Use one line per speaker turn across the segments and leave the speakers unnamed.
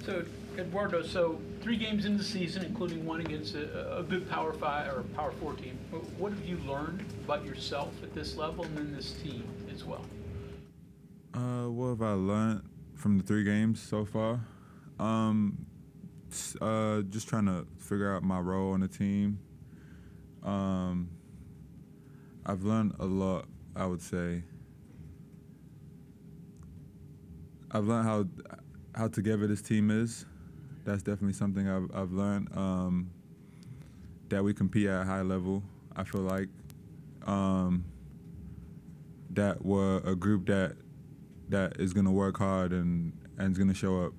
So, Eduardo, so 3 games in the season, including one against a good Power 5 or Power 4 team. What have you learned about yourself at this level and then this team as well?
What have I learned from the 3 games so far? Um, just trying to figure out my role on the team. Um, I've learned a lot, I would say. I've learned how together this team is. That's definitely something I've learned. That we compete at a high level. I feel like um, that we're a group that is gonna work hard and is gonna show up.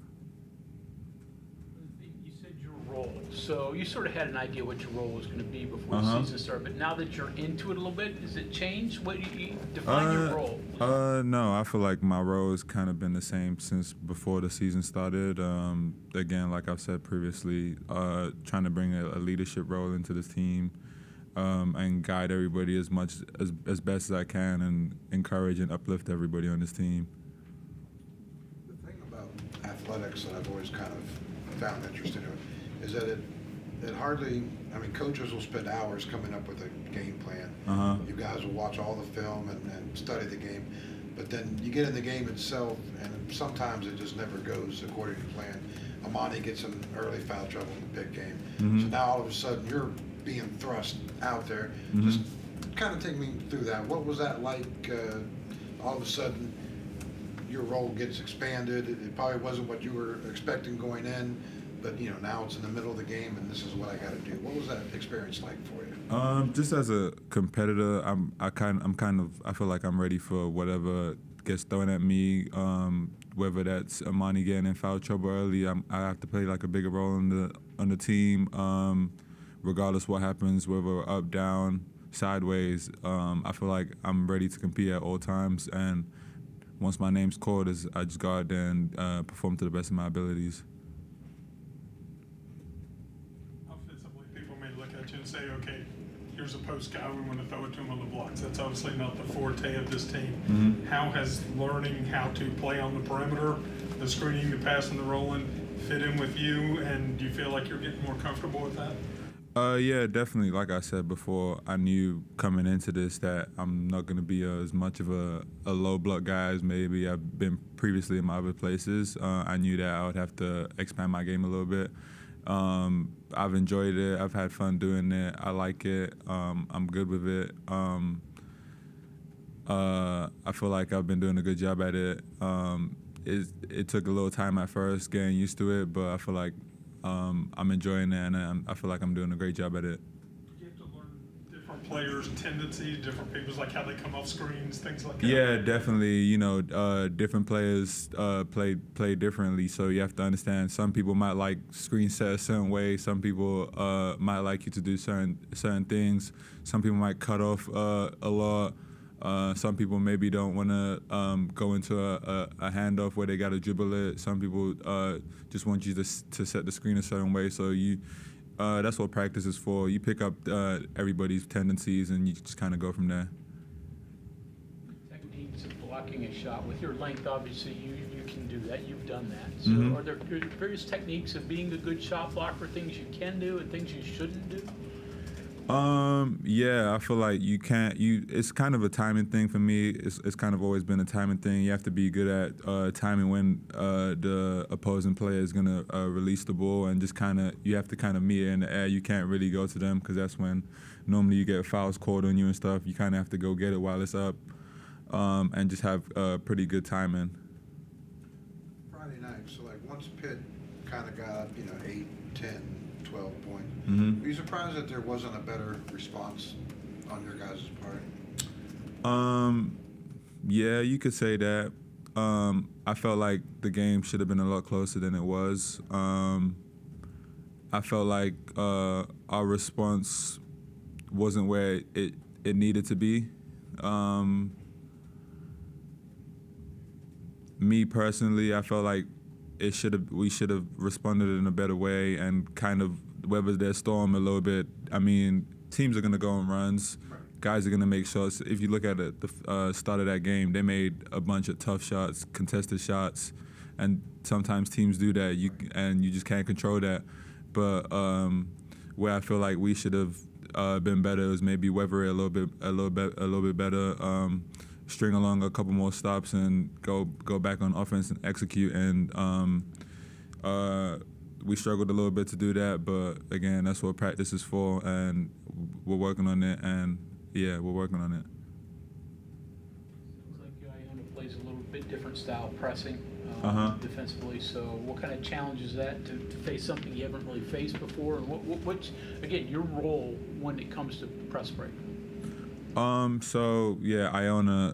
You said your role. So you sort of had an idea what your role was going to be before the
Uh-huh.
season started, but now that you're into it a little bit, has it changed? What do you define your role?
No, I feel like my role has kind of been the same since before the season started. Again, like I've said previously, trying to bring a leadership role into this team, and guide everybody as much as best as I can, and encourage and uplift everybody on this team.
The thing about athletics that I've always kind of found interesting is that it hardly, I mean, coaches will spend hours coming up with a game plan.
Uh-huh.
You guys will watch all the film and study the game, but then you get in the game itself, and sometimes it just never goes according to plan. Amani gets in early foul trouble in the big game.
Mhm.
So now all of a sudden you're being thrust out there.
Mhm.
Just kind of take me through that. What was that like? All of a sudden your role gets expanded. It probably wasn't what you were expecting going in, but now it's in the middle of the game and this is what I got to do. What was that experience like for you?
Just as a competitor, I feel like I'm ready for whatever gets thrown at me. Whether that's Amani getting in foul trouble early, I have to play like a bigger role on the team. Regardless what happens, whether up, down, sideways, I feel like I'm ready to compete at all times. And once my name's called, I just go out there and perform to the best of my abilities.
Offensively, people may look at you and say, okay, here's a post guy, we want to throw it to him on the blocks. That's obviously not the forte of this team.
Mm-hmm.
How has learning how to play on the perimeter, the screening, the passing, the rolling, fit in with you, and do you feel like you're getting more comfortable with that?
Yeah, definitely. Like I said before, I knew coming into this that I'm not going to be as much of a low block guy as maybe I've been previously in my other places. I knew that I would have to expand my game a little bit. I've enjoyed it. I've had fun doing it. I like it. I'm good with it. I feel like I've been doing a good job at it. It took a little time at first getting used to it, but I feel like I'm enjoying it, and I feel like I'm doing a great job at it.
You have to learn different players' tendencies, different people's, like how they come off screens, things like that.
Yeah, definitely. Different players play differently, so you have to understand. Some people might like screen set a certain way. Some people might like you to do certain things. Some people might cut off a lot. Some people maybe don't want to go into a handoff where they got to dribble it. Some people just want you to set the screen a certain way. So that's what practice is for. You pick up everybody's tendencies and you just kind of go from there.
Techniques of blocking a shot. With your length, obviously, you can do that. You've done that. So
Mhm.
are there various techniques of being a good shot blocker, things you can do and things you shouldn't do?
Yeah, I feel like it's kind of a timing thing for me. It's kind of always been a timing thing. You have to be good at timing when the opposing player is going to release the ball, and just you have to kind of meet it in the air. You can't really go to them because that's when normally you get fouls called on you and stuff. You kind of have to go get it while it's up, and just have pretty good timing.
Friday night, so like once Pitt kind of got up, 8, 10, 12 points,
Mm-hmm.
were you surprised that there wasn't a better response on your guys' part?
Yeah, you could say that. I felt like the game should have been a lot closer than it was. I felt like our response wasn't where it needed to be. Me personally, I felt like we should have responded in a better way and kind of weathered their storm a little bit. I mean, teams are going to go on runs.
Right.
Guys are going to make shots. If you look at the start of that game, they made a bunch of tough shots, contested shots, and sometimes teams do that. You just can't control that. But where I feel like we should have been better is maybe weather it a little bit better. String along a couple more stops and go back on offense and execute. And we struggled a little bit to do that, but again, that's what practice is for, and we're working on it. And yeah, we're working on it.
Seems like Iona plays a little bit different style pressing defensively. So, what kind of challenge is that to face something you haven't really faced before? And what's again your role when it comes to press break?
So yeah, Iona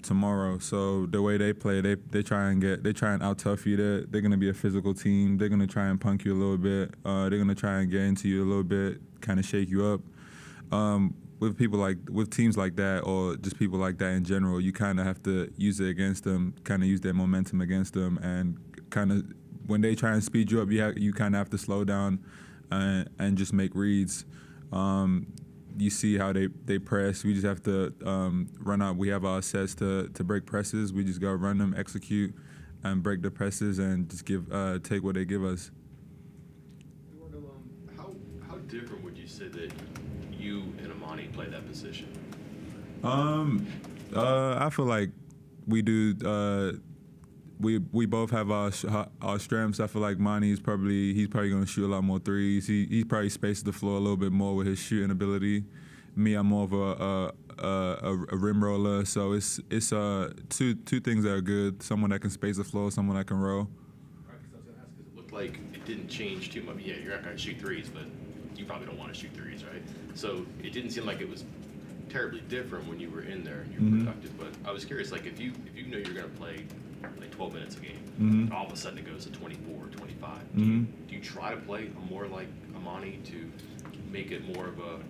tomorrow. So the way they play, they try and out tough you. They're gonna be a physical team. They're gonna try and punk you a little bit. They're gonna try and get into you a little bit, kind of shake you up. With teams like that, or just people like that in general, you kind of have to use it against them, kind of use their momentum against them, and kind of when they try and speed you up, you kind of have to slow down and just make reads. You see how they press. We just have to run out. We have our sets to break presses. We just got to run them, execute, and break the presses, and just take what they give us.
Eduardo, how different would you say that you and Amani play that position?
I feel like we do. We both have our strengths. I feel like he's probably going to shoot a lot more threes. He probably spaces the floor a little bit more with his shooting ability. Me, I'm more of a rim roller. So it's two things that are good. Someone that can space the floor, someone that can roll.
Right, because I was going to ask, because it looked like it didn't change too much. Yeah, you're not going to shoot threes, but you probably don't want to shoot threes, right? So it didn't seem like it was terribly different when you were in there and you were productive. But I was curious, like if you know you're going to play like 12 minutes a game, all of a sudden it goes to 24 or 25. Do you try to play more like Amani to make it more of a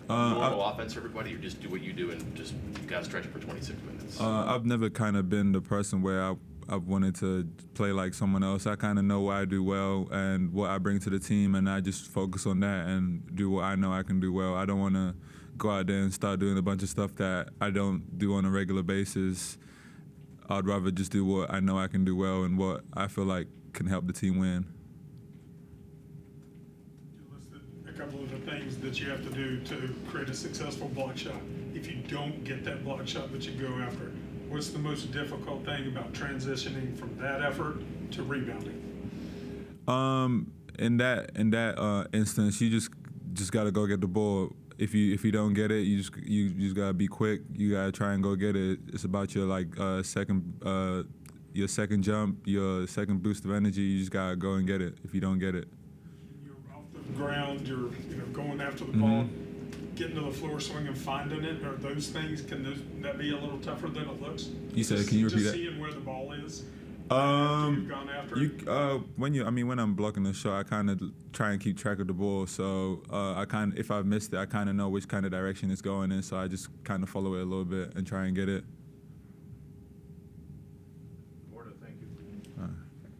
normal offense for everybody, or just do what you do and just you got to stretch it for 26 minutes?
I've never kind of been the person where I've wanted to play like someone else. I kind of know what I do well and what I bring to the team, and I just focus on that and do what I know I can do well. I don't want to go out there and start doing a bunch of stuff that I don't do on a regular basis. I'd rather just do what I know I can do well and what I feel like can help the team win.
You listed a couple of the things that you have to do to create a successful block shot. If you don't get that block shot that you go after, what's the most difficult thing about transitioning from that effort to rebounding?
In that instance, you just got to go get the ball. If you don't get it, you just gotta be quick. You gotta try and go get it. It's about your second jump, your second boost of energy. You just gotta go and get it. If you don't get it,
You're off the ground. You're going after the ball, getting to the floor, swinging, finding it. Are those things? That be a little tougher than it looks?
You said, can you repeat
just
that?
Seeing where the ball is. After you've gone after it.
When I'm blocking the shot, I kind of try and keep track of the ball. So if I missed it, I kind of know which kind of direction it's going in. So I just kind of follow it a little bit and try and get it.